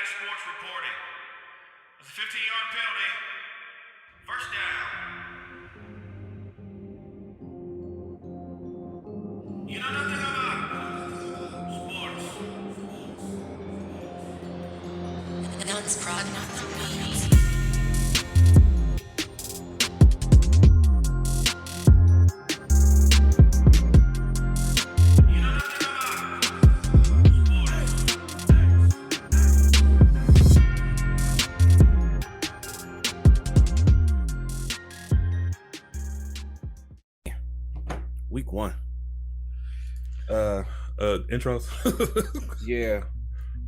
Sports reporting. It's a 15-yard penalty. First down. You know nothing about sports. No, it's prod, not the beat. Week one. Intros. Yeah.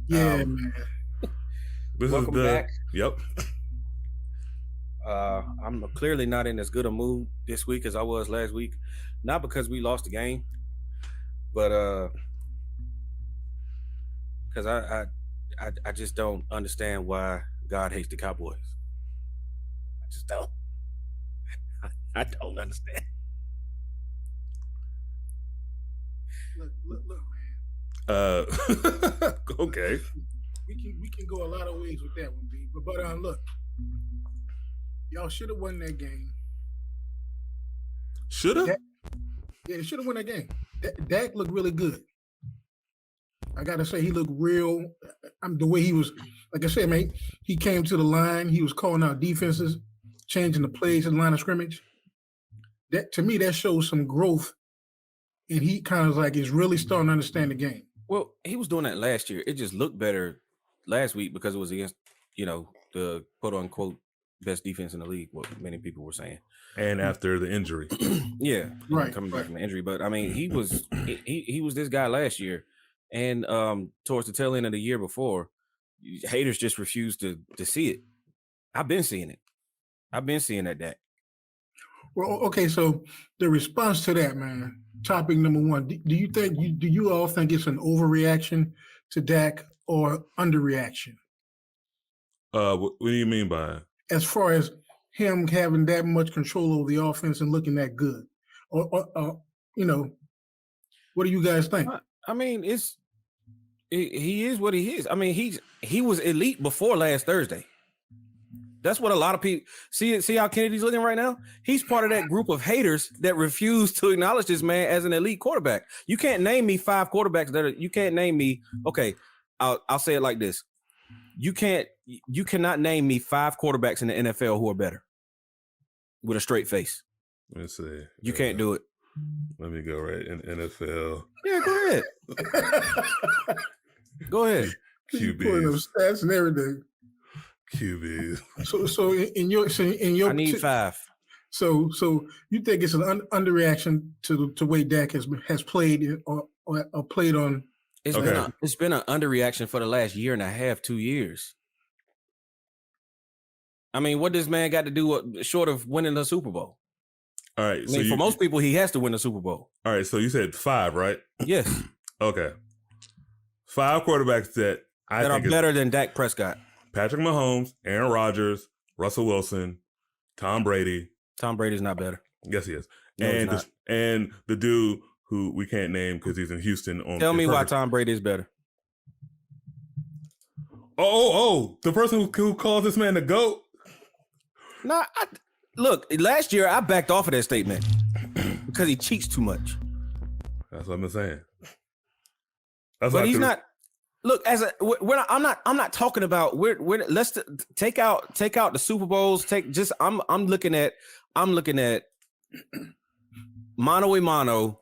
Man. This Welcome is the back. Yep. I'm clearly not in as good a mood this week as I was last week. Not because we lost the game, but because I just don't understand why God hates the Cowboys. I just don't. I don't understand. Look, man. Okay. We can go a lot of ways with that one, B. But look, y'all should have won that game. Should have? Yeah, should have won that game. Dak looked really good. I gotta say, he looked real. The way he was, like I said, man, he came to the line. He was calling out defenses, changing the plays in the line of scrimmage. That to me, that shows some growth. And he kind of like is really starting to understand the game. Well, he was doing that last year. It just looked better last week because it was against, the quote unquote best defense in the league, what many people were saying. And after the injury. Yeah. Right. Coming back from the injury. But I mean, he was this guy last year. And towards the tail end of the year before, haters just refused to see it. I've been seeing it. I've been seeing that. Well, okay, so the response to that, man, topic number one, do you all think it's an overreaction to Dak or underreaction? What do you mean by it? As far as him having that much control over the offense and looking that good? Or what do you guys think? I mean, he is what he is. I mean, he was elite before last Thursday. That's what a lot of people see how Kennedy's looking right now. He's part of that group of haters that refuse to acknowledge this man as an elite quarterback. You can't name me 5 quarterbacks you can't name me. Okay, I'll say it like this. You cannot name me 5 quarterbacks in the NFL who are better with a straight face. Let's see. You can't do it. Let me go right in NFL. Yeah, go ahead. Go ahead. QBs. Stats and everything. QBs. So in your I need 5. So you think it's an underreaction to the way Dak has played or played on? It's been an underreaction for the last year and a half, 2 years. I mean, what does man got to do short of winning the Super Bowl? All right. I mean, for most people, he has to win the Super Bowl. All right. So you said 5, right? Yes. Okay. 5 quarterbacks that are better than Dak Prescott. Patrick Mahomes, Aaron Rodgers, Russell Wilson, Tom Brady. Tom Brady's not better. Yes, he is. No, and the dude who we can't name because he's in Houston. Tell me why Tom Brady is better. Oh, the person who calls this man the GOAT. Nah, look, last year I backed off of that statement because he cheats too much. That's what I'm saying. But he's not. Look, I'm not talking about. Let's take out the Super Bowls. I'm looking at mano a mano,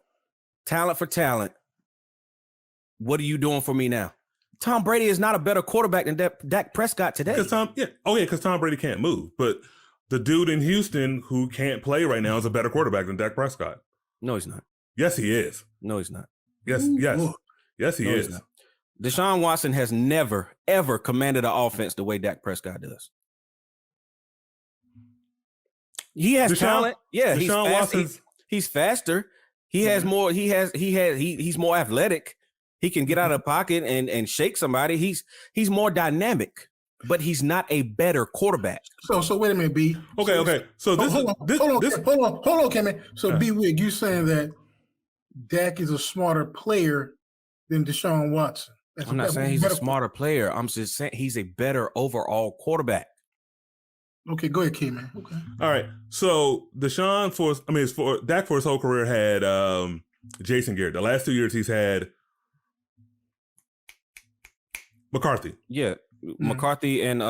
talent for talent. What are you doing for me now? Tom Brady is not a better quarterback than Dak Prescott today. Because Tom Brady can't move. But the dude in Houston who can't play right now is a better quarterback than Dak Prescott. No, he's not. Yes, he is. No, he's not. Yes, he is. Deshaun Watson has never, ever commanded an offense the way Dak Prescott does. He has talent. Yeah, he's faster. He has more. He's more athletic. He can get out of the pocket and shake somebody. He's more dynamic, but he's not a better quarterback. So wait a minute, B. Okay. So hold on, Kevin. So B Wig, you saying that Dak is a smarter player than Deshaun Watson? I'm not saying he's a smarter player. I'm just saying he's a better overall quarterback. Okay, go ahead, K man. Okay. All right. So Dak for his whole career had Jason Garrett. The last 2 years he's had McCarthy. Yeah, McCarthy and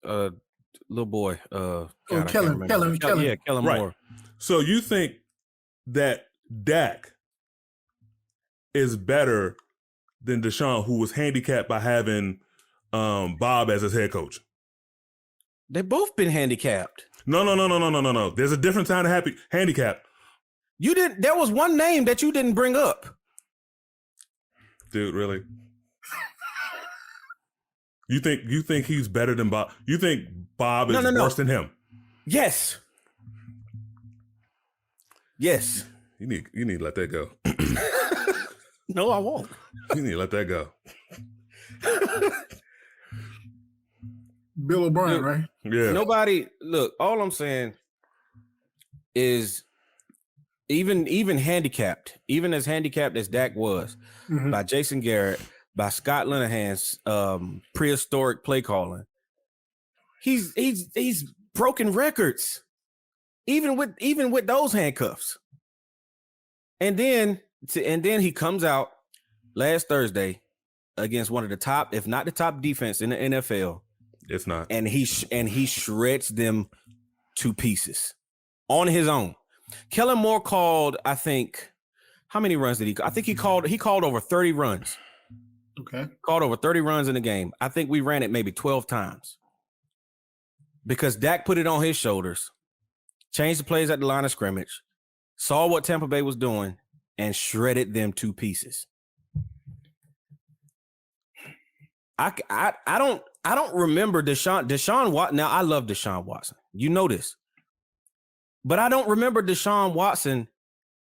little boy. Kellen. Yeah, Kellen Right. Moore. So you think that Dak is better than Deshaun, who was handicapped by having Bob as his head coach? They both been handicapped. No. There's a different kind of handicap. You didn't. There was one name that you didn't bring up. Dude, really? You think he's better than Bob? You think Bob is worse than him? Yes. Yes. You need to let that go. No, I won't. You need to let that go. Bill O'Brien, right? Yeah. Nobody. Look, all I'm saying is even handicapped, even as handicapped as Dak was by Jason Garrett, by Scott Linehan's prehistoric play calling, he's broken records, even with those handcuffs. And then he comes out last Thursday against one of the top, if not the top defense in the NFL. It's not. And he shreds them to pieces on his own. Kellen Moore called, I think, how many runs did he? I think he called over 30 runs. Okay. Called over 30 runs in the game. I think we ran it maybe 12 times. Because Dak put it on his shoulders, changed the plays at the line of scrimmage, saw what Tampa Bay was doing, and shredded them to pieces. I don't remember Deshaun Watson. Now I love Deshaun Watson. You know this. But I don't remember Deshaun Watson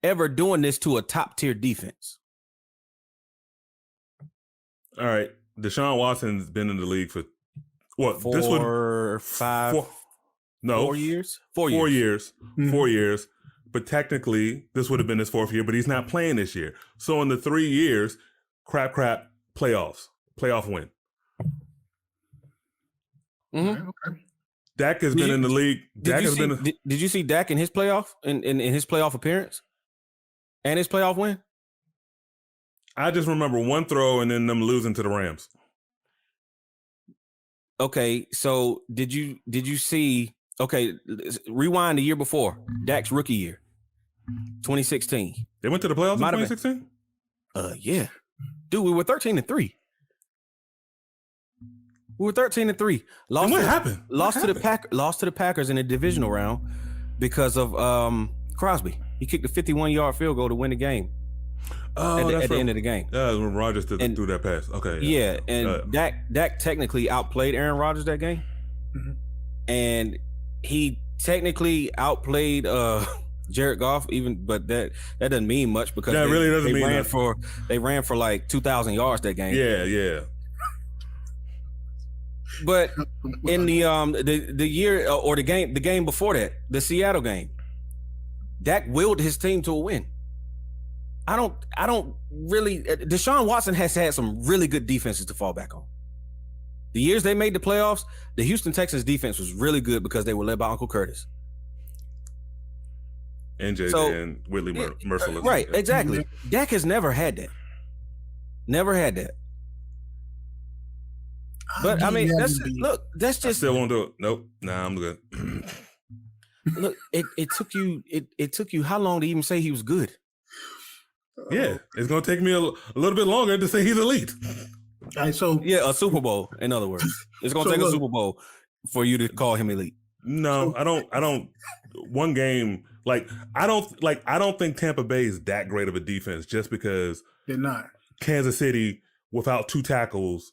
ever doing this to a top-tier defense. All right. Deshaun Watson's been in the league for what? 4 years? 4 years. 4 years. Mhm. 4 years. But technically, this would have been his 4th year, but he's not playing this year. So in the 3 years, playoff win. Mm-hmm. Okay. Dak has been in the league. Did you see Dak in his playoff in his playoff appearance and his playoff win? I just remember one throw and then them losing to the Rams. Okay, so did you see? Okay, rewind the year before Dak's rookie year, 2016. They went to the playoffs in 2016? Yeah, dude, we were 13-3. We were 13-3. What happened? Lost to the Packers in the divisional round because of Crosby. He kicked a 51-yard field goal to win the game. At the end of the game. When Rodgers threw that pass. Okay. Yeah, and Dak technically outplayed Aaron Rodgers that game. Mm-hmm. And he technically outplayed Jared Goff, but that doesn't mean much because they ran for like 2,000 yards that game. Yeah. But in the year or the game before that, the Seattle game, Dak willed his team to a win. I don't really. Deshaun Watson has had some really good defenses to fall back on. The years they made the playoffs, the Houston Texans defense was really good because they were led by Uncle Curtis. And JJ and Whitley Merciless. Right, exactly. Dak has never had that. Never had that. But I mean, that's just. I still won't do it. Nope. Nah, I'm good. Look, it took you how long to even say he was good? Yeah, it's gonna take me a little bit longer to say he's elite. All right, so a Super Bowl. In other words, it's gonna take a Super Bowl for you to call him elite. No, I don't. One game, I don't think Tampa Bay is that great of a defense just because they're not. Kansas City without 2 tackles.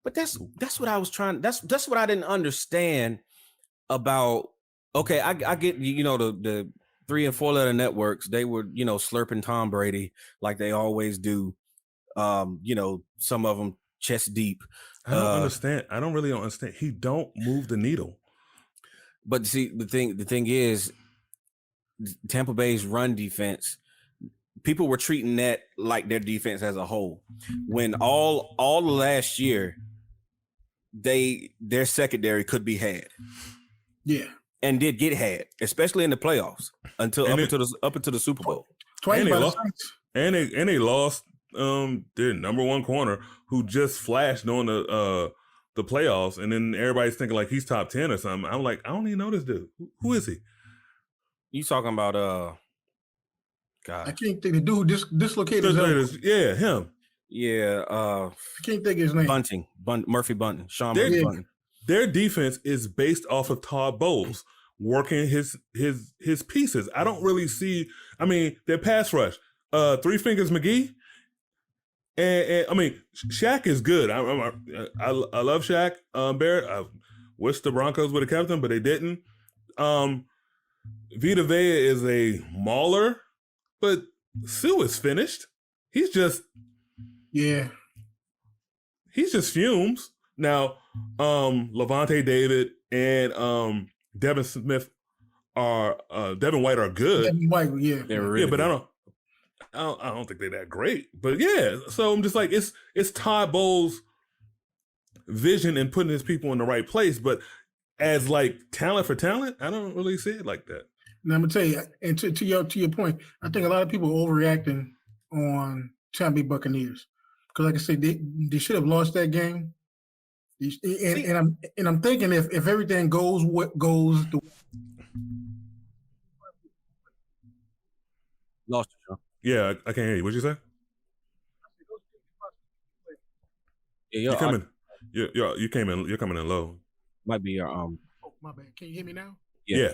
But that's what I was trying. That's what I didn't understand about. Okay, I get the 3 and 4 letter networks. They were slurping Tom Brady like they always do. Some of them chest deep. I don't understand. I don't really understand. He don't move the needle. But see, the thing is, Tampa Bay's run defense people were treating that like their defense as a whole. When all last year, their secondary could be had. Yeah. And did get had, especially in the playoffs until up until the Super Bowl. Twice And by they the lost, Saints. and they lost their number one corner who just flashed on the playoffs, and then everybody's thinking like he's top 10 or something. I'm like, I don't even know this dude. Who is he? You talking about I God? can't think the dude dislocated his elbow. Yeah, him. I Yeah, can't think of his name. Murphy Bunting, Sean They're- Murphy Bunting. Their defense is based off of Todd Bowles working his pieces. I don't really see. I mean, their pass rush, Three Fingers McGee, and I mean, Shaq is good. I love Shaq Barrett. I wish the Broncos would have kept him, but they didn't. Vita Vea is a mauler, but Sue is finished. He's just fumes. Now, Levante David and Devin Smith Devin White are good. Devin White, yeah. They were really But good. I don't think they're that great. But yeah, so I'm just like, it's Todd Bowles' vision and putting his people in the right place. But as like talent for talent, I don't really see it like that. Now I'm gonna tell you, and to your point, I think a lot of people are overreacting on Tampa Bay Buccaneers because, like I said, they should have lost that game. And I'm thinking if everything goes the Lost you, Sean. Yeah, I can't hear you. What'd you say? Yeah, You coming? You came in. You're coming in low. might be your oh, my bad. Can you hear me now? Yeah.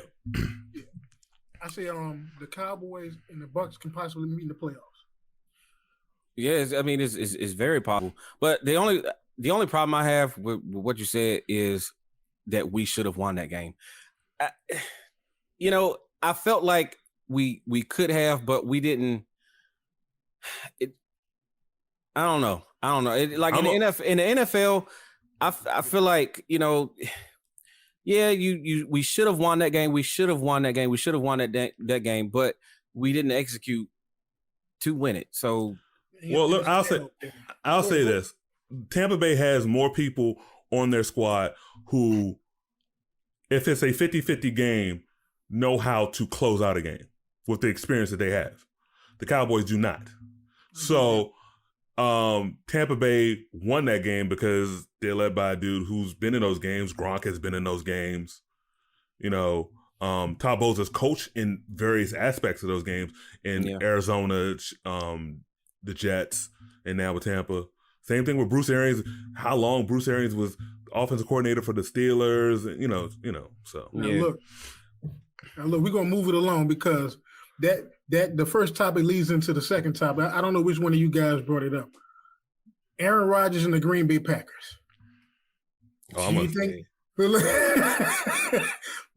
I say the Cowboys and the Bucs can possibly meet in the playoffs. Yes, I mean it's very possible. But the only problem I have with what you said is that we should have won that game. I felt like we could have, but we didn't. I don't know. Like in the NFL, I feel like yeah, we should have won that game. We should have won that game. We should have won that game, but we didn't execute to win it. So, Well, look, I'll say this: Tampa Bay has more people on their squad who, if it's a 50-50 game, know how to close out a game with the experience that they have. The Cowboys do not. So, Tampa Bay won that game because they're led by a dude who's been in those games. Gronk has been in those games. Todd Bowles has coached in various aspects of those games in Arizona, the Jets, and now with Tampa. Same thing with Bruce Arians. How long Bruce Arians was offensive coordinator for the Steelers, so. Now look, we're gonna move it along because that the first topic leads into the second topic. I don't know which one of you guys brought it up. Aaron Rodgers and the Green Bay Packers. Oh,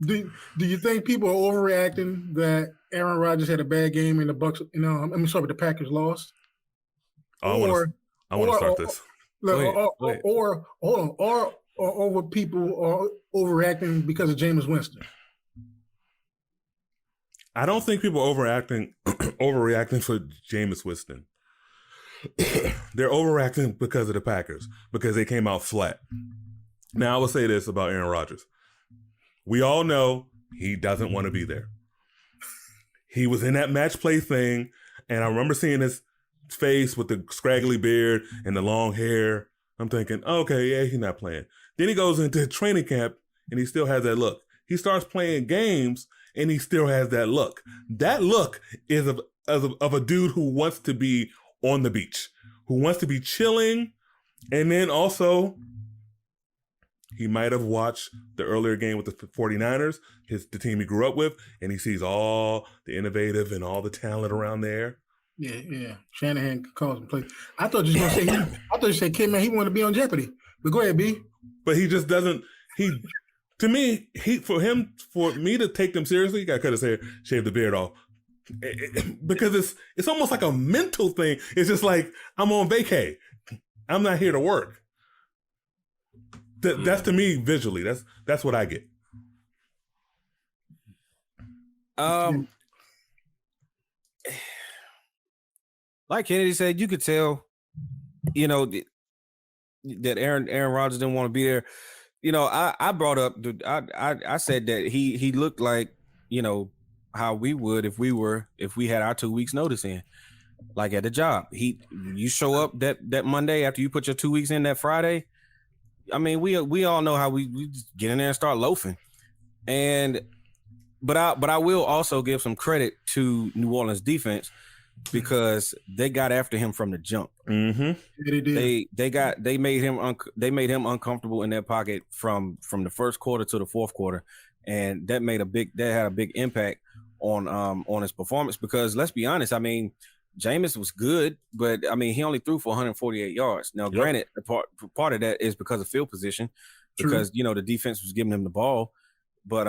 Do you think people are overreacting that Aaron Rodgers had a bad game and the Bucks? The Packers lost. I want to start this. Or over people are overreacting because of Jameis Winston. I don't think people are overreacting for Jameis Winston. They're overreacting because of the Packers, because they came out flat. Now, I will say this about Aaron Rodgers. We all know he doesn't want to be there. He was in that match play thing, and I remember seeing his face with the scraggly beard and the long hair. I'm thinking, okay, yeah, he's not playing. Then he goes into training camp, and he still has that look. He starts playing games, and he still has that look. That look is of a dude who wants to be on the beach, who wants to be chilling, and then also he might have watched the earlier game with the 49ers, the team he grew up with, and he sees all the innovative and all the talent around there. Yeah. Shanahan calls him play. I thought you were going to say I thought you said, "Kid, man, he wanted to be on Jeopardy." But go ahead, B. But he just doesn't. For me to take them seriously, you got to cut his hair, shave the beard off, because it's almost like a mental thing. It's just like, I'm on vacay. I'm not here to work. That's to me visually. That's what I get. like Kennedy said, you could tell, that Aaron Rodgers didn't want to be there. I brought up, I said that he looked like, how we would if we had our 2 weeks notice in, like at the job. You show up that Monday after you put your 2 weeks in that Friday. I mean, we all know how we just get in there and start loafing. But I will also give some credit to New Orleans defense because they got after him from the jump. Mm-hmm. They made him uncomfortable in their pocket from the first quarter to the fourth quarter, and that had a big impact on his performance. Because let's be honest, I mean, Jameis was good, but I mean he only threw for 148 yards. Now, granted, part of that is because of field position, because the defense was giving him the ball, but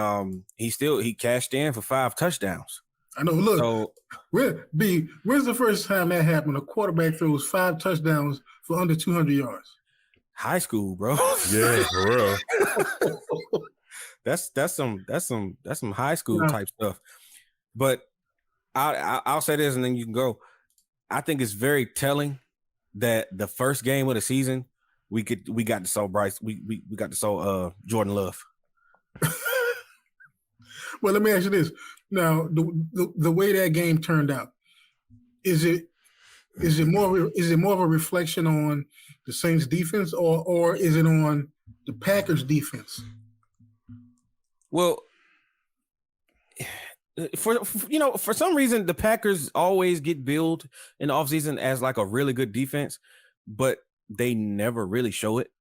he cashed in for 5 touchdowns. I know. Look, when's the first time that happened? A quarterback throws 5 touchdowns for under 200 yards. High school, bro. Yeah, for real. That's some high school type stuff. But I'll say this, and then you can go. I think it's very telling that the first game of the season we got to saw Bryce. We got to saw Jordan Love. Well, let me ask you this. Now, the way that game turned out, is it more of a reflection on the Saints defense or is it on the Packers defense? Well, for some reason the Packers always get billed in the offseason as like a really good defense, but they never really show it.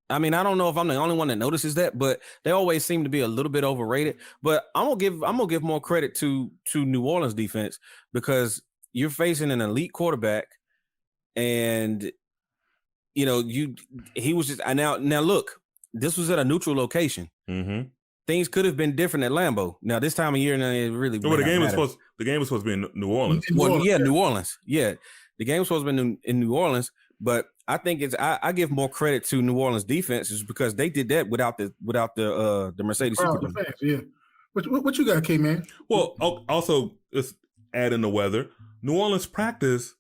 I mean, I don't know if I'm the only one that notices that, but they always seem to be a little bit overrated. But I'm gonna give more credit to New Orleans defense because you're facing an elite quarterback, and he was just now look, this was at a neutral location. Mm-hmm. Things could have been different at Lambeau. Now this time of year, it really. Well, the game was supposed to be in New Orleans. New Orleans. Yeah, the game was supposed to be in New Orleans. But I think I give more credit to New Orleans defense is because they did that without the Mercedes Superdome. Yeah. What you got, K-Man? Well, also let's add in the weather. New Orleans practice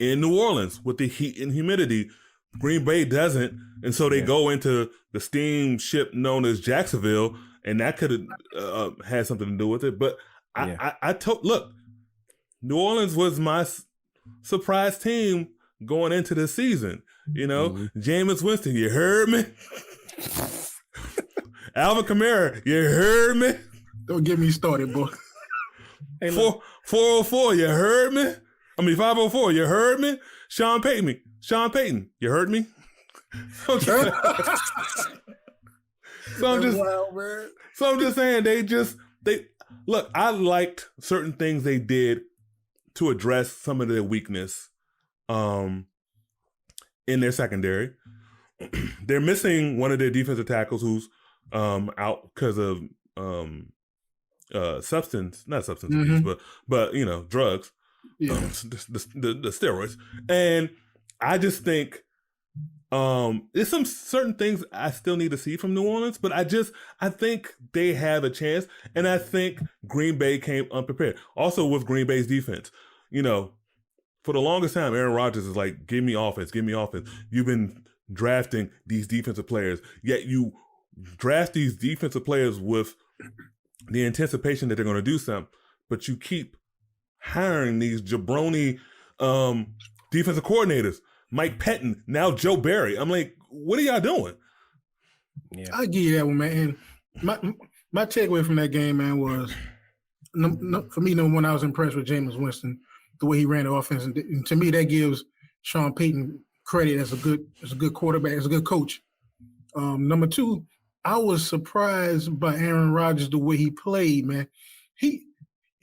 in New Orleans with the heat and humidity. Green Bay doesn't, and so they go into the steamship known as Jacksonville, and that could have had something to do with it. But look, New Orleans was my surprise team going into the season. Jameis Winston, you heard me? Alvin Kamara, you heard me? Don't get me started, boy. Hey, 404, you heard me? I mean 504, you heard me? Sean Payton, you heard me? I'm just saying they look, I liked certain things they did to address some of their weakness in their secondary. They're missing one of their defensive tackles who's out because of not substance abuse, but drugs, the steroids. And I just think there's some certain things I still need to see from New Orleans, but I think they have a chance, and I think Green Bay came unprepared. Also with Green Bay's defense, for the longest time, Aaron Rodgers is like, give me offense. You've been drafting these defensive players, yet you draft these defensive players with the anticipation that they're going to do something, but you keep hiring these jabroni defensive coordinators. Mike Pettin, now Joe Barry. I'm like, what are y'all doing? Yeah, I give you that one, man. And my takeaway from that game, man, was for me, number one, I was impressed with Jameis Winston, the way he ran the offense, and to me, that gives Sean Payton credit as a good quarterback, as a good coach. Number two, I was surprised by Aaron Rodgers the way he played, man. He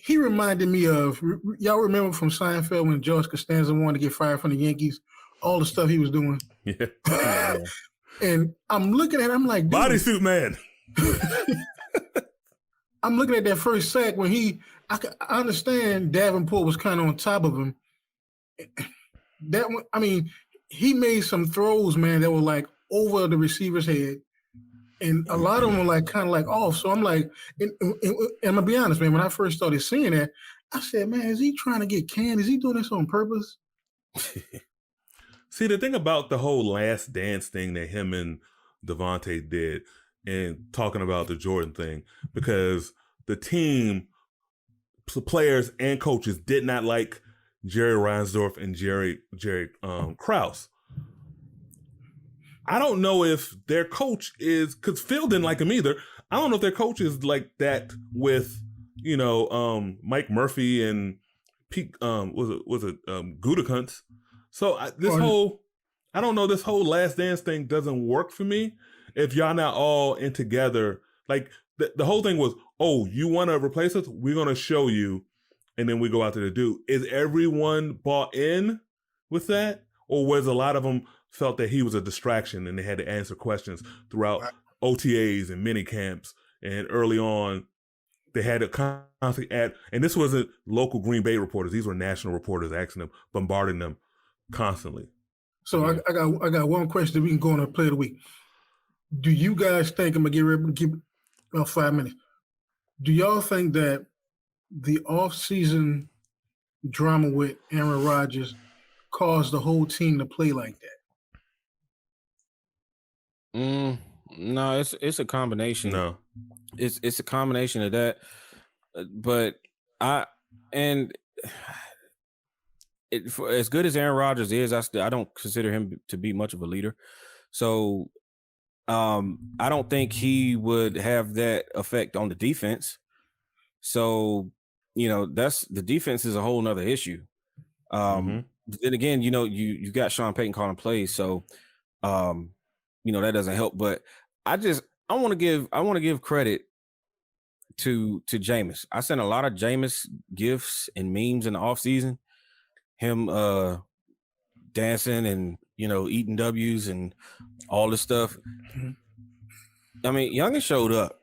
reminded me of, y'all remember from Seinfeld when George Costanza wanted to get fired from the Yankees, all the stuff he was doing. Yeah. And I'm looking at it, I'm like, bodysuit man. I'm looking at that first sack when I understand Davenport was kind of on top of him. That one, I mean, he made some throws, man, that were like over the receiver's head. And a lot of them were like kind of like off. So I'm like, and I'm gonna be honest, man, when I first started seeing that, I said, man, is he trying to get canned? Is he doing this on purpose? See, the thing about the whole Last Dance thing that him and Devontae did, and talking about the Jordan thing, because the team, players and coaches did not like Jerry Reinsdorf and Jerry Krause. I don't know if their coach is, because Phil didn't like him either. I don't know if their coach is like that with, Mike Murphy and Pete, was it Gutekunst. So I don't know, this whole Last Dance thing doesn't work for me if y'all not all in together. Like the whole thing was, oh, you want to replace us? We're going to show you. And then we go out there to do. Is everyone bought in with that? Or was a lot of them felt that he was a distraction and they had to answer questions throughout OTAs and mini camps, and early on they had to constantly add, and this wasn't local Green Bay reporters, these were national reporters asking them, bombarding them constantly. So I got one question that we can go on a play of the week. Do you guys think, I'm gonna give about 5 minutes. Do y'all think that the off-season drama with Aaron Rodgers caused the whole team to play like that? No, it's a combination. No, it's a combination of that. But for as good as Aaron Rodgers is, I don't consider him to be much of a leader. So I don't think he would have that effect on the defense. So, that's the defense is a whole nother issue. Then again, you got Sean Payton calling plays, so that doesn't help. But I want to give credit to Jameis. I sent a lot of Jameis gifs and memes in the offseason. Him dancing and eating W's and all this stuff. I mean, Youngin showed up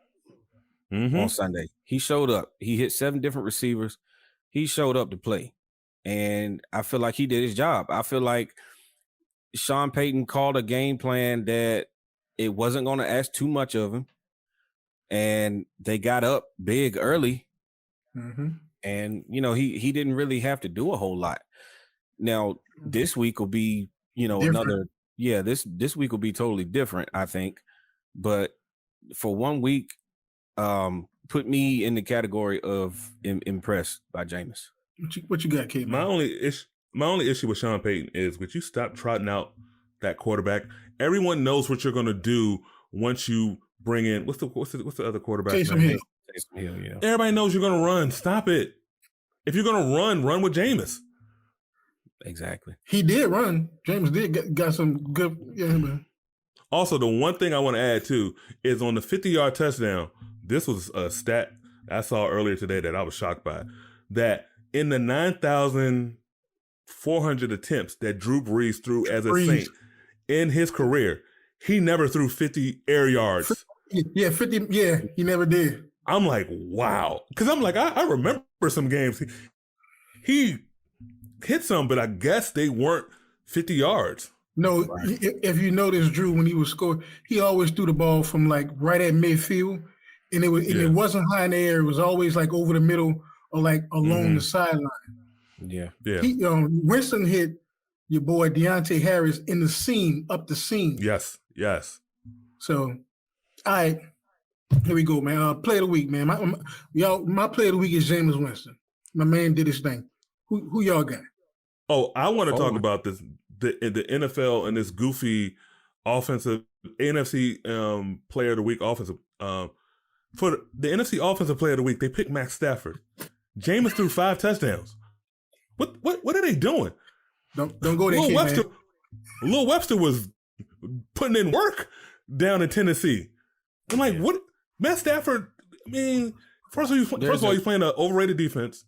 on Sunday. He showed up. He hit 7 different receivers. He showed up to play. And I feel like he did his job. I feel like Sean Payton called a game plan that it wasn't going to ask too much of him. And they got up big early. And, he didn't really have to do a whole lot. Now, this week will be, different. This week will be totally different, I think. But for 1 week, put me in the category of impressed by Jameis. What you got, Kate? My only issue with Sean Payton is, would you stop trotting out that quarterback? Everyone knows what you're going to do once you bring in what's the other quarterback? Taysom Hill. Taysom Hill, yeah. Everybody knows you're going to run. Stop it. If you're going to run with Jameis. Exactly. He did run. Jameis got some good. Yeah, man. Also, the one thing I want to add too is on the 50-yard touchdown. This was a stat I saw earlier today that I was shocked by. That in the 9,400 attempts that Drew Brees threw as a Saint in his career, he never threw 50 air yards. Yeah, 50. Yeah, he never did. I'm like, wow. Because I'm like, I remember some games. He hit some, but I guess they weren't 50 yards. No, right. If you notice, Drew, when he was scoring, he always threw the ball from like right at midfield, and it wasn't high in the air. It was always like over the middle or like along the sideline. Yeah. Winston hit your boy Deontay Harris in the seam, up the seam. Yes. So, all right, here we go, man. Play of the week, man. My play of the week is Jameis Winston. My man did his thing. Who y'all got? Oh, I want to talk about this. The NFL and this goofy offensive NFC player of the week offensive for the NFC offensive player of the week, they picked Matt Stafford. Jameis threw 5 touchdowns. What are they doing? Don't go there. Lil Webster was putting in work down in Tennessee. I'm like, what? Matt Stafford. I mean, first of all, he's playing an overrated defense,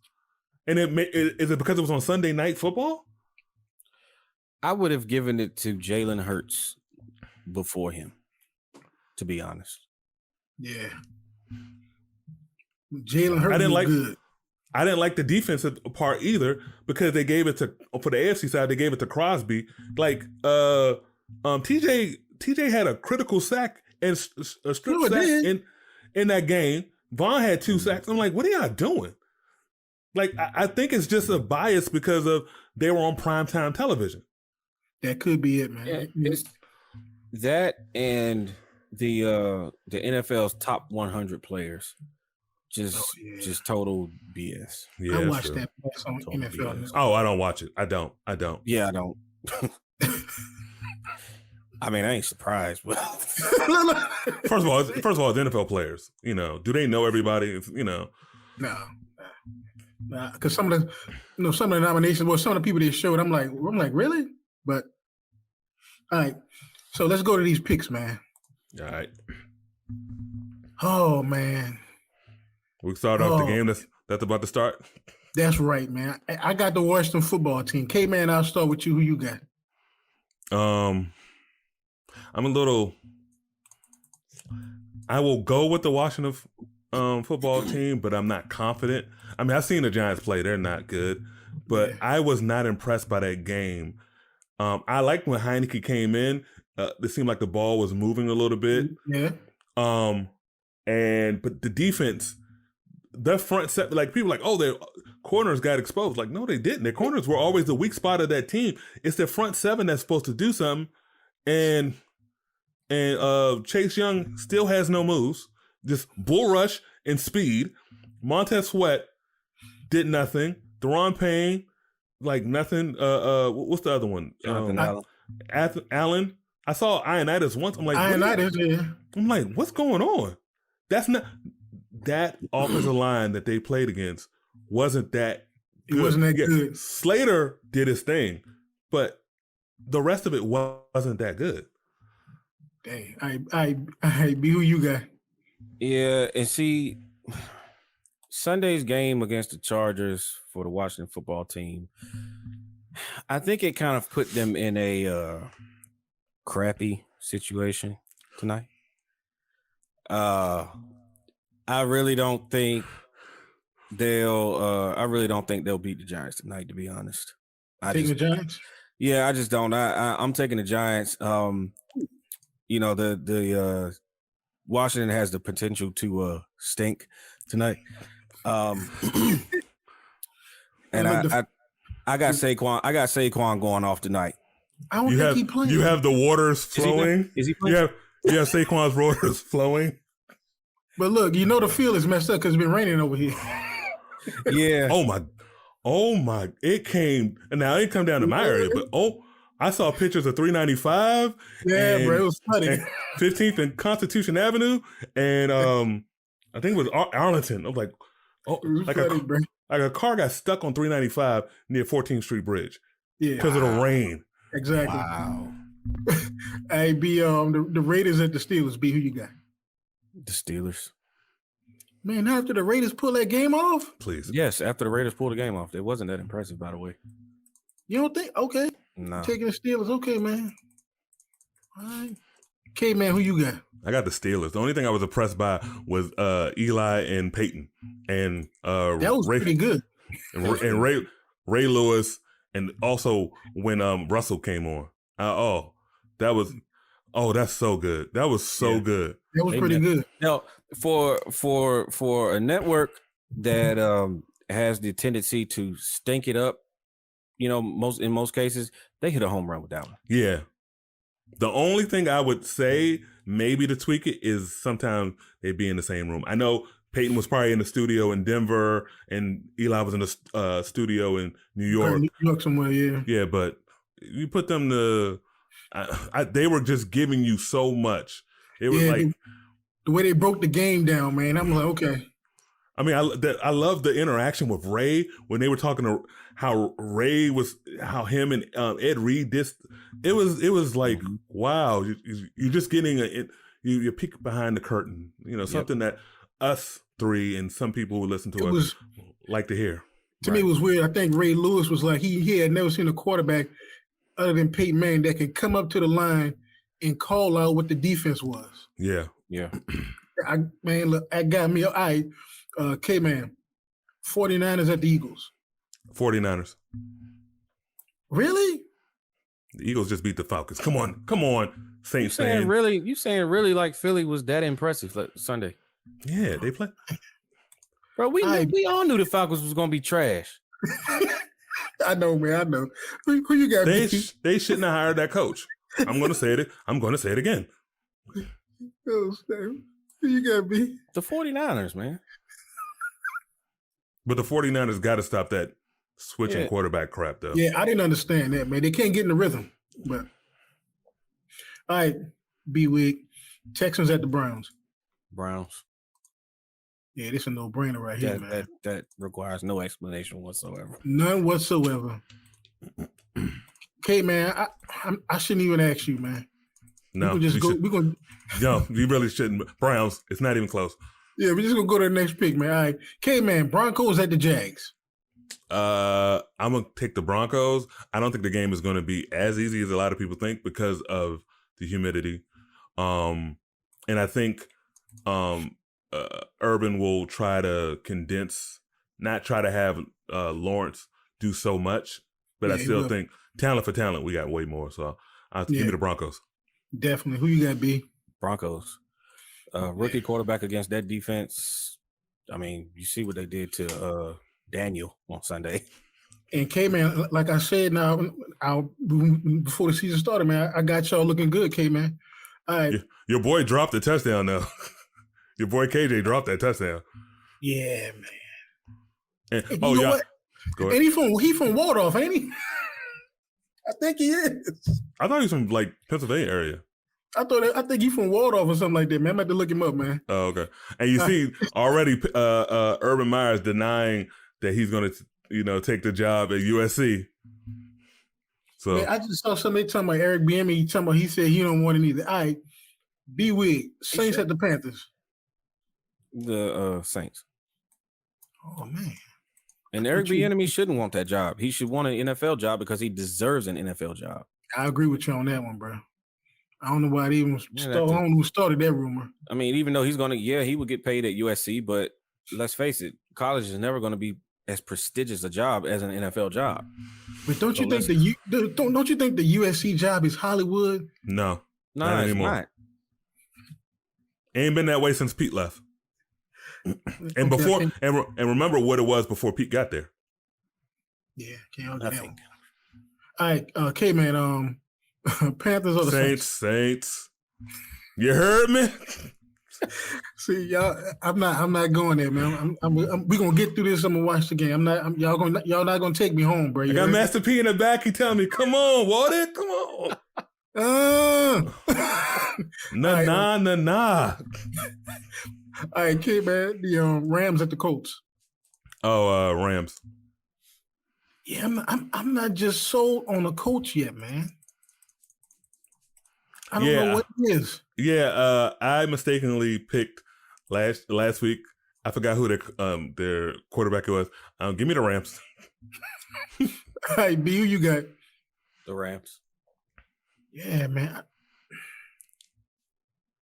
and is it because it was on Sunday Night Football? I would have given it to Jalen Hurts before him, to be honest. Yeah. Jalen Hurts good. I didn't like the defensive part either because they gave it to, for the AFC side, they gave it to Crosby. Like, TJ had a critical sack and a strip sack in that game. Vaughn had 2 sacks. I'm like, what are y'all doing? Like, I think it's just a bias because of they were on primetime television. That could be it, man. Yeah, it's that and the NFL's top 100 players. Just total BS. Yeah, I watched true. that pass on Total NFL. BS. Oh, I don't watch it. I don't. Yeah, I don't. I mean, I ain't surprised, but First of all, it's NFL players. You know, do they know everybody? You know, No, because some of the nominations, well, some of the people they showed, I'm like, really? But all right, so let's go to these picks, man. all right. Oh man, We start off the game that's about to start. that's right, man. I got the Washington football team. K-Man, I'll start with you. Who you got? I will go with the Washington football team, but I'm not confident. I mean, I've seen the Giants play; they're not good, but I was not impressed by that game. I liked when Heineke came in. It seemed like the ball was moving a little bit. Yeah. But the defense, their front set, like people like, oh, their corners got exposed. Like, no, they didn't. Their corners were always the weak spot of that team. It's their front seven that's supposed to do something. And Chase Young still has no moves, just bull rush and speed. Montez Sweat did nothing. Deron Payne, like nothing. What's the other one? Jonathan Allen. I saw Ioannidis once. I'm like, I'm like, what's going on? That's not that offensive line that they played against wasn't that good. It wasn't that good. Slater did his thing, but the rest of it wasn't that good. Dang, I be who you got. yeah, and see, Sunday's game against the Chargers for the Washington football team, I think it kind of put them in a crappy situation tonight. I really don't think they'll beat the Giants tonight, to be honest. Taking the Giants? Yeah, I just don't. I'm taking the Giants. You know, the Washington has the potential to stink tonight. And I got Saquon going off tonight. I don't think he playing. You have the waters flowing. Is he playing? You have Saquon's waters flowing. But look, you know the field is messed up because it's been raining over here. Yeah. Oh my! It came, and now it come down to my area, but I saw pictures of 395. Yeah, bro, it was funny. 15th and Constitution Avenue, and I think it was Arlington. I was like, like a car got stuck on 395 near 14th Street Bridge. Yeah, because of the rain. Exactly. Wow. Hey, B, the Raiders at the Steelers. B, who you got? The Steelers. Man, after the Raiders pull that game off? Please. Yes, after the Raiders pulled the game off. It wasn't that impressive, by the way. You don't think? Okay. No. Taking the Steelers. Okay, man. All right. Okay, man, who you got? I got the Steelers. The only thing I was impressed by was Eli and Peyton. And that was pretty good. And Ray Lewis, and also when Russell came on. That's so good. That was so good. That was pretty good. Now, for a network that has the tendency to stink it up, you know, in most cases, they hit a home run with that one. Yeah. The only thing I would say maybe to tweak it is sometimes they be in the same room. I know Peyton was probably in the studio in Denver and Eli was in the studio in New York. New York somewhere, yeah. Yeah, but you put them they were just giving you so much. It was like the way they broke the game down, man. I'm like, okay. I mean, I love the interaction with Ray when they were talking to how him and Ed Reed did. It was like, wow, you're just getting you peek behind the curtain, you know, something that us three and some people who listen to us like to hear. To me, it was weird. I think Ray Lewis was like, he had never seen a quarterback other than Peyton Manning that could come up to the line and call out what the defense was. Yeah. Yeah. I got me. All right. K-Man, 49ers at the Eagles. 49ers. Really? The Eagles just beat the Falcons. Come on, Saints fan. You saying really like Philly was that impressive Sunday? Yeah, they play. Bro, we all knew the Falcons was gonna be trash. I know, man. I know. Who you got? They shouldn't have hired that coach. I'm gonna say it. I'm gonna say it again. Oh, Stan. Who you got, B? The 49ers, man. But the 49ers got to stop that switching quarterback crap, though. Yeah, I didn't understand that, man. They can't get in the rhythm. But all right, B-Wig. Texans at the Browns. Browns. Yeah, this is a no-brainer right here, man. That requires no explanation whatsoever. None whatsoever. Okay, man, I shouldn't even ask you, man. No, we're gonna. No, you really shouldn't. Browns, it's not even close. Yeah, we're just gonna go to the next pick, man. All right, okay, man. Broncos at the Jags. I'm gonna take the Broncos. I don't think the game is gonna be as easy as a lot of people think because of the humidity. And I think Urban will try to condense, not try to have Lawrence do so much, but I still think talent for talent, we got way more. So I'll give me the Broncos. Definitely. Who you got, B? Broncos. Rookie quarterback against that defense. I mean, you see what they did to Daniel on Sunday. And K-Man, like I said, now before the season started, man, I got y'all looking good, K-Man. All right. Your boy dropped the touchdown, though. Your boy KJ dropped that touchdown. Yeah, man. And, you know what? Go ahead. And he from Waldorf, ain't he? I think he is. I thought he was from like Pennsylvania area. I think he's from Waldorf or something like that, man. I'm about to look him up, man. Oh, okay. And you see already Urban Meyer's denying that he's going to, take the job at USC. So man, I just saw somebody talking about Eric Bieniemy. He said he don't want it either. All right, B-Wig, Saints at the Panthers. The Saints. Oh, man. And Eric Bieniemy shouldn't want that job. He should want an NFL job because he deserves an NFL job. I agree with you on that one, bro. I don't know why they even I don't know who started that rumor. I mean, even though he's going to, he would get paid at USC, but let's face it, college is never going to be as prestigious a job as an NFL job. But don't you think the USC job is Hollywood? No, not anymore. Not. Ain't been that way since Pete left. And before, and remember what it was before Pete got there. Yeah, can't argue that one. All right, okay, man. Panthers or the Saints. You heard me? See, y'all, I'm not going there, man. We gonna get through this. I'm gonna watch the game. Y'all not gonna take me home, bro. I got Master P in the back. He telling me, "Come on, Walter, come on." Nah. All right, kid, man. The Rams at the Colts. Oh, Rams. Yeah, I'm not just sold on the coach yet, man. I don't know what it is. Yeah, I mistakenly picked last week. I forgot who their quarterback was. Give me the Rams. All right, B, who you got? The Rams. Yeah, man.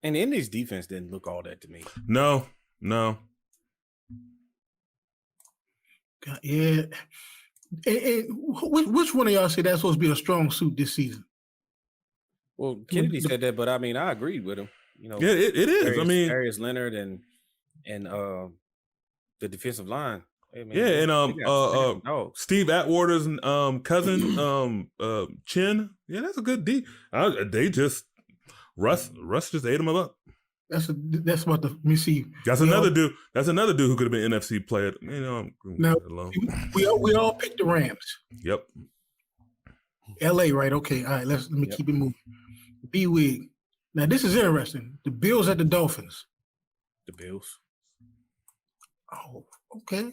And Indy's defense didn't look all that to me. No. God, yeah. And which one of y'all said that's supposed to be a strong suit this season? Well, Kennedy said that, but I mean, I agreed with him. Yeah, it is. Darius Leonard and the defensive line. Hey, man, Steve Atwater's cousin, Chin. Yeah, that's a good D. They just Russ just ate him up. That's about the. Let me see. That's another dude. That's another dude who could have been NFC player. Now we all picked the Rams. Yep. LA, right? Okay. All right. Let me keep it moving. B-Wig. Now this is interesting. The Bills at the Dolphins. The Bills. Oh, okay.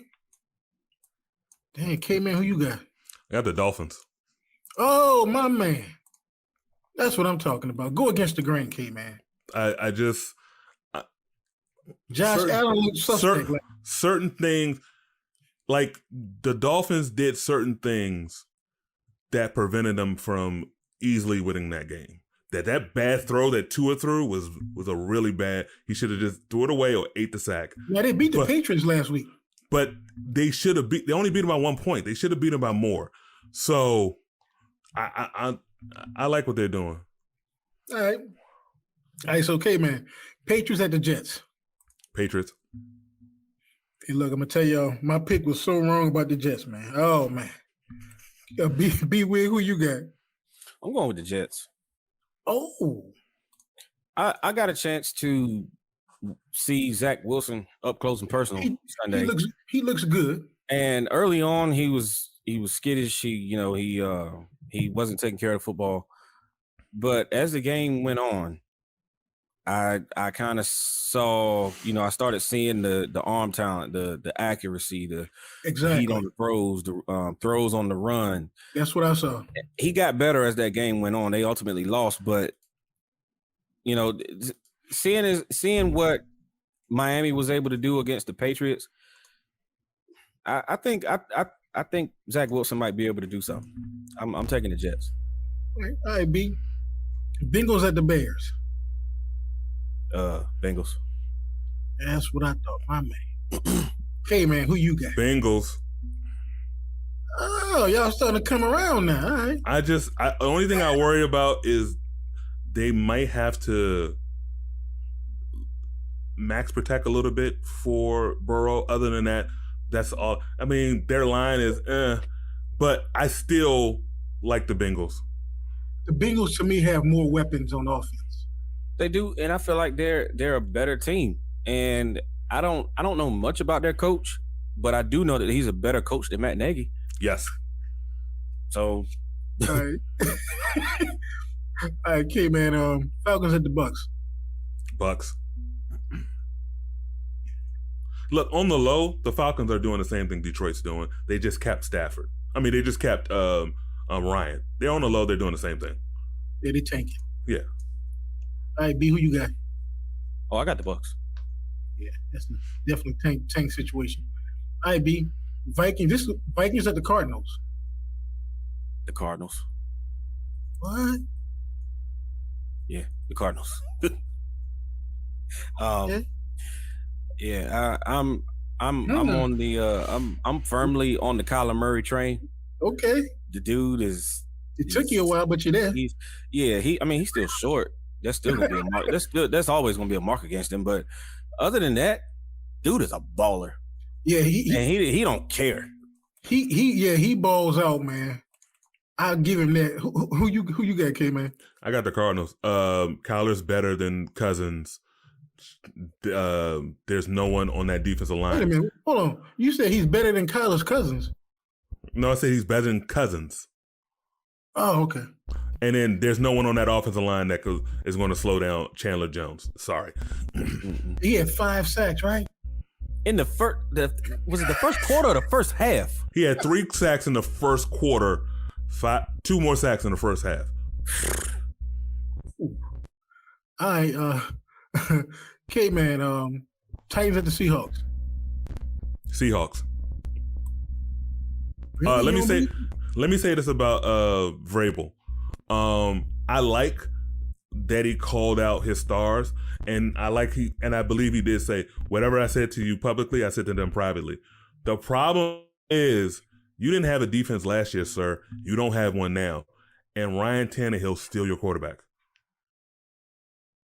Dang, K-Man, who you got? I got the Dolphins. Oh, my man. That's what I'm talking about. Go against the grain, K-Man. Josh Allen looks suspect. Certain things, like the Dolphins did certain things that prevented them from easily winning that game. That bad throw that Tua threw was a really bad. He should have just threw it away or ate the sack. Yeah, they beat the Patriots last week. But they should have They only beat them by 1 point. They should have beat them by more. So I like what they're doing. All right. So okay, man. Patriots at the Jets. Patriots. Hey, look, I'm gonna tell y'all, my pick was so wrong about the Jets, man. Oh man. B Wig, who you got? I'm going with the Jets. Oh, I got a chance to see Zach Wilson up close and personal Sunday. he looks good. And early on, he was skittish. He wasn't taking care of football. But as the game went on, I kind of saw, I started seeing the arm talent, the accuracy, the heat on the throws, the throws on the run. That's what I saw. He got better as that game went on. They ultimately lost, but seeing what Miami was able to do against the Patriots, I think Zach Wilson might be able to do something. I'm taking the Jets. All right, B. Bengals at the Bears. Bengals. That's what I thought, my man. Hey, man, who you got? Bengals. Oh, y'all starting to come around now. All right. The only thing I worry about is they might have to max protect a little bit for Burrow. Other than that, that's all. I mean, their line is but I still like the Bengals. The Bengals, to me, have more weapons on offense. They do, and I feel like they're a better team. And I don't know much about their coach, but I do know that he's a better coach than Matt Nagy. Yes. So, all right. All right, okay, man. Falcons at the Bucks. Bucks. Look, on the low, the Falcons are doing the same thing Detroit's doing. They just kept Stafford. I mean, they just kept Ryan. They're on the low. They're doing the same thing. Yeah, they tanking. Yeah. All right, B, who you got? Oh, I got the Bucks. Yeah, that's definitely tank situation. All right, B, Vikings. Vikings at the Cardinals. The Cardinals. What? Yeah, the Cardinals. Yeah, I'm on the I'm firmly on the Kyler Murray train. Okay. The dude is. It took you a while, but you're there. He's still short. That's still gonna be a mark. That's always gonna be a mark against him. But other than that, dude is a baller. Yeah, he don't care. He balls out, man. I'll give him that. Who you got, K, man? I got the Cardinals. Kyler's better than Cousins. There's no one on that defensive line. Wait a minute. Hold on. You said he's better than Kyler's Cousins. No, I said he's better than Cousins. Oh, okay. And then there's no one on that offensive line that is going to slow down Chandler Jones. Sorry. He had 5 sacks, right? In the first, was it the first quarter or the first half? He had 3 sacks in the first quarter, 2 more sacks in the first half. All right, K-Man, Titans at the Seahawks. Seahawks. Really? Let me say this about Vrabel. I like that he called out his stars, and I believe he did say, whatever I said to you publicly, I said to them privately. The problem is you didn't have a defense last year, sir. You don't have one now. And Ryan Tannehill's still your quarterback.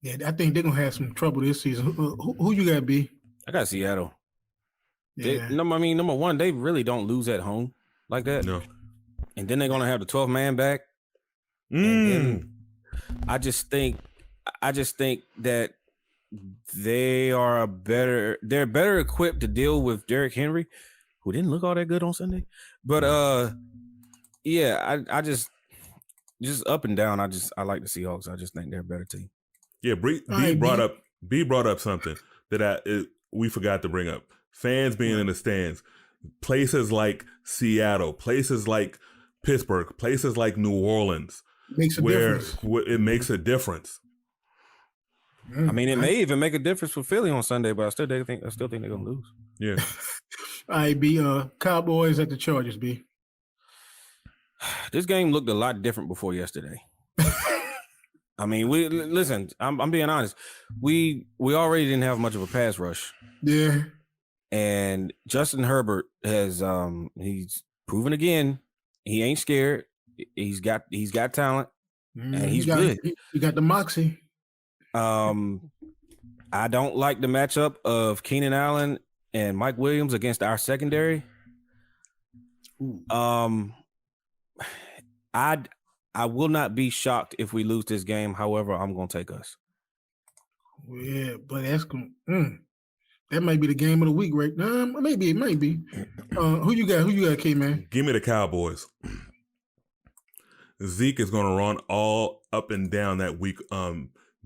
Yeah, I think they're gonna have some trouble this season. Who you got, B? I got Seattle. Yeah. Number one, they really don't lose at home like that. No. And then they're gonna have the 12th man back. And then I just think that they're better equipped to deal with Derrick Henry, who didn't look all that good on Sunday. But I just up and down. I like the Seahawks. I just think they're a better team. Yeah, B brought up something that we forgot to bring up. Fans being in the stands, places like Seattle, places like Pittsburgh, places like New Orleans, it makes a difference. I mean, it may even make a difference for Philly on Sunday, but I still think they're gonna lose. Yeah. All right, B. Cowboys at the Chargers, B. This game looked a lot different before yesterday. I mean, listen. I'm being honest. We already didn't have much of a pass rush. Yeah. And Justin Herbert has he's proven again he ain't scared. He's got talent, and he's good. He got the moxie. I don't like the matchup of Keenan Allen and Mike Williams against our secondary. I will not be shocked if we lose this game. However, I'm going to take us. Yeah, but that's going. That might be the game of the week, right? Maybe it might be. Who you got, K-Man? Give me the Cowboys. Zeke is going to run all up and down that weak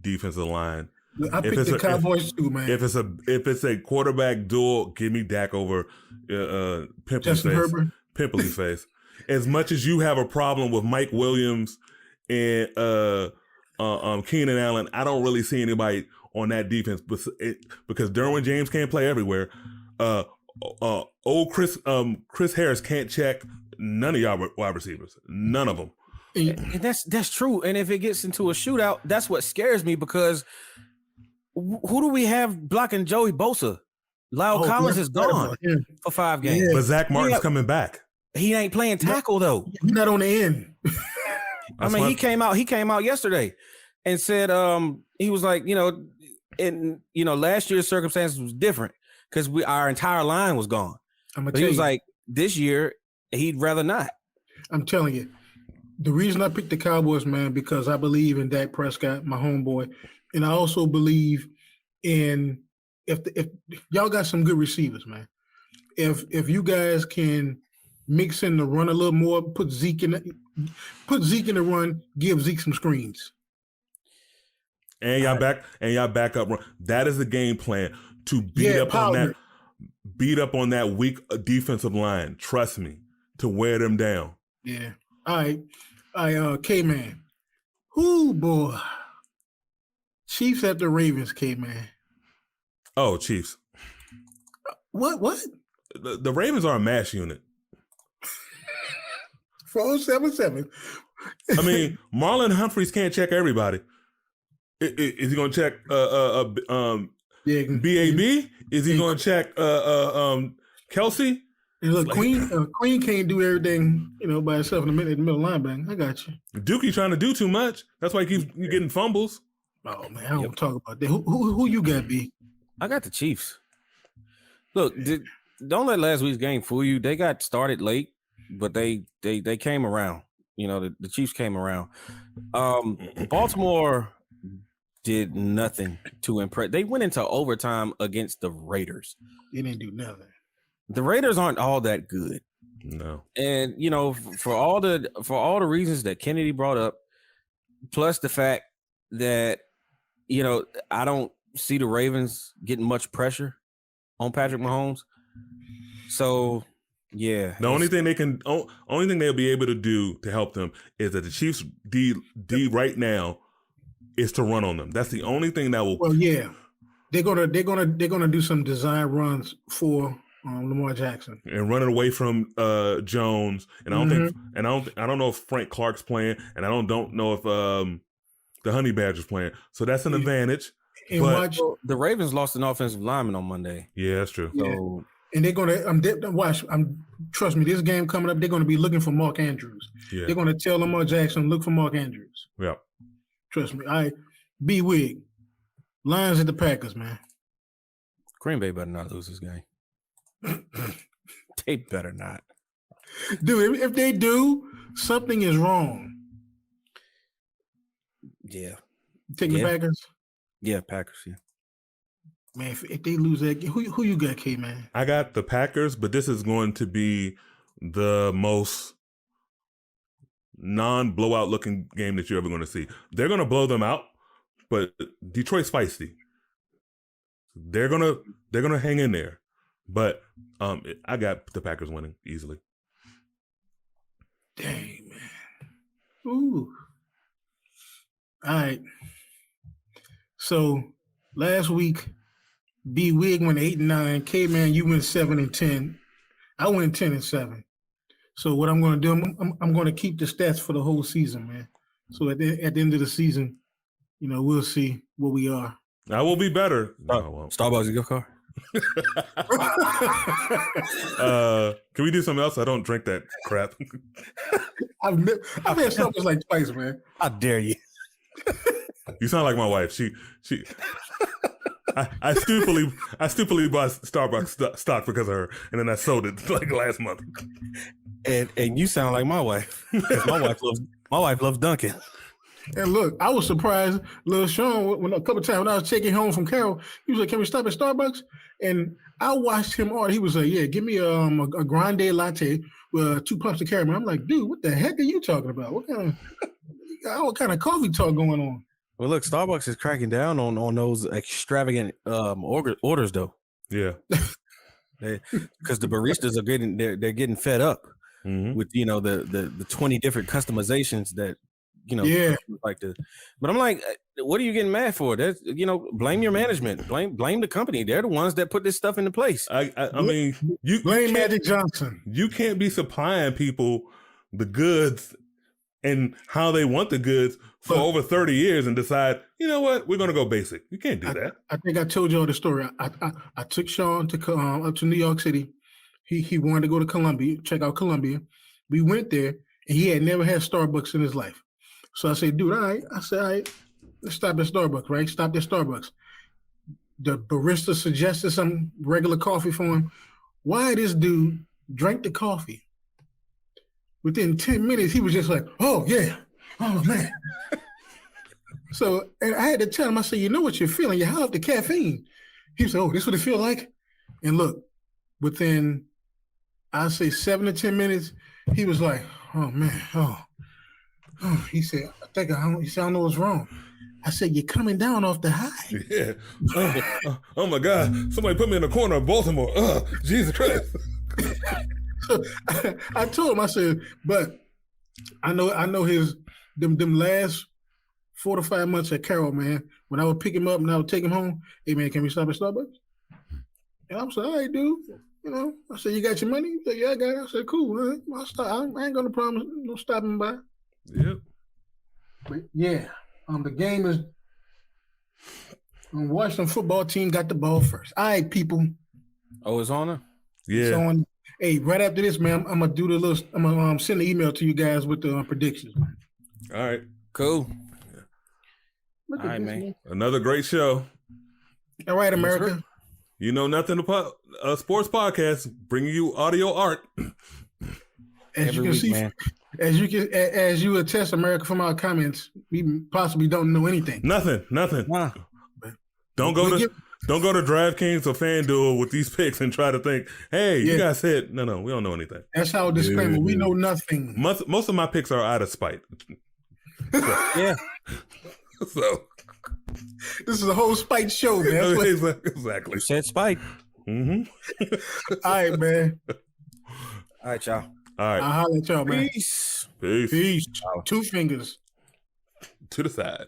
defensive line. I picked the Cowboys too, man. If it's a quarterback duel, give me Dak over Pimply face. As much as you have a problem with Mike Williams and Keenan Allen, I don't really see anybody on that defense because Derwin James can't play everywhere. Old Chris Harris can't check none of y'all wide receivers. None of them. And that's true. And if it gets into a shootout, that's what scares me because who do we have blocking Joey Bosa? Lyle Collins is gone for 5 games. Yeah. But Zach Martin's coming back. He ain't playing tackle though. He's not on the end. I mean, he came out yesterday and said he was like, last year's circumstances was different because our entire line was gone. But he was like, this year he'd rather not. I'm telling you, the reason I picked the Cowboys, man, because I believe in Dak Prescott, my homeboy, and I also believe in if y'all got some good receivers, man. If you guys can mix in the run a little more, put Zeke in the run, give Zeke some screens. And y'all back up run. That is the game plan to beat up on that weak defensive line. Trust me, to wear them down. Yeah. All right, K-Man. Whoo, boy. Chiefs at the Ravens, K-Man. Oh, Chiefs. What? The Ravens are a mash unit. 477. I mean, Marlon Humphreys can't check everybody. Is he going to check BAB? Is he going to check Kelsey? And look, Queen can't do everything, by herself in the middle linebacker. I got you. Dookie trying to do too much. That's why he keeps getting fumbles. Oh man, I don't want to talk about that. Who you got, B? I got the Chiefs. Look, don't let last week's game fool you. They got started late, but they came around. The Chiefs came around. Baltimore did nothing to impress. They went into overtime against the Raiders. They didn't do nothing. The Raiders aren't all that good. No. And for all the reasons that Kennedy brought up, plus the fact that I don't see the Ravens getting much pressure on Patrick Mahomes. So, yeah. The only thing they'll be able to do to help them is that the Chiefs D right now is to run on them. That's the only thing that will. Well, yeah, they're gonna do some design runs for Lamar Jackson and running away from Jones. And I don't know if Frank Clark's playing, and I don't know if the Honey Badger's playing. So that's an advantage. And the Ravens lost an offensive lineman on Monday. Yeah, that's true. Yeah. So, and they're gonna trust me. This game coming up, they're gonna be looking for Mark Andrews. Yeah. They're gonna tell Lamar Jackson, look for Mark Andrews. Yeah. Trust me. B-Wig. Lions at the Packers, man. Green Bay better not lose this game. They better not. Dude, if they do, something is wrong. Yeah. Take the Packers? Yeah, Packers, yeah. Man, if they lose that game, who you got, K-Man? I got the Packers, but this is going to be the most non-blowout looking game that you're ever going to see. They're going to blow them out, but Detroit's feisty. They're gonna hang in there, but I got the Packers winning easily. Dang, man. Ooh. All right. So last week, B-Wig went 8-9. K-Man, you went 7-10. I went 10-7. So what I'm going to do, I'm going to keep the stats for the whole season, man. So at the end of the season, we'll see where we are. I will be better. Starbucks gift card. Can we do something else? I don't drink that crap. I've had Starbucks like twice, man. How dare you? You sound like my wife. She I stupidly bought Starbucks stock because of her, and then I sold it like last month. And you sound like my wife. 'Cause my wife loves Dunkin'. And look, I was surprised. Lil Sean, when a couple times when I was taking home from Carol, he was like, "Can we stop at Starbucks?" And I watched him order. He was like, "Yeah, give me a grande latte with 2 pumps of caramel." I'm like, "Dude, what the heck are you talking about? What kind of coffee talk going on?" Well, look, Starbucks is cracking down on those extravagant orders, though. Yeah, because the baristas are they're getting fed up with the 20 different customizations that like the. But I'm like, what are you getting mad for? That's blame your management, blame the company. They're the ones that put this stuff into place. I mean, you blame Magic Johnson. You can't be supplying people the goods and how they want the goods for over 30 years and decide, you know what, we're going to go basic. You can't do that. I think I told y'all the story. I took Sean to up to New York City. He wanted to go to Columbia, check out Columbia. We went there, and he had never had Starbucks in his life. So I said, dude, all right. I said, all right, let's stop at Starbucks, right? Stop at Starbucks. The barista suggested some regular coffee for him. Why this dude drank the coffee? Within 10 minutes, he was just like, oh, yeah. Oh, man. So, and I had to tell him, I said, you know what you're feeling? You're high off the caffeine. He said, oh, this what it feel like? And look, within, I'd say 7 to 10 minutes, he was like, oh, man, oh. He said, I don't know what's wrong. I said, you're coming down off the high. Yeah. Oh my God. Somebody put me in the corner of Baltimore. Jesus Christ. So I told him, I said, but I know his them last 4 to 5 months at Carroll, man, when I would pick him up and I would take him home, hey man, can we stop at Starbucks? And I was like, all right, dude. I said, you got your money? He said, yeah, I got it. I said, cool, man. I'll stop. I ain't gonna promise no stopping by. Yep. But yeah, the game is Washington football team got the ball first. All right, people. Oh, it's on her? Yeah. It's on. Hey, right after this, man, I'm gonna do the list. I'm gonna send an email to you guys with the predictions. All right. Cool. Look all right, this, man. Another great show. All right, America. You know nothing about a sports podcast bringing you audio art. As you can see, man. As you attest, America, from our comments, we possibly don't know anything. Nothing. Wow. Don't go to DraftKings or FanDuel with these picks and try to think, hey, you guys said no, we don't know anything. That's our disclaimer. We know nothing. Most of my picks are out of spite. So. Yeah. So this is a whole spite show, man. Exactly. You said spite. Mm-hmm. All right, man. All right, y'all. All right. I'll holler at y'all, man. Peace. Peace. Two fingers. To the side.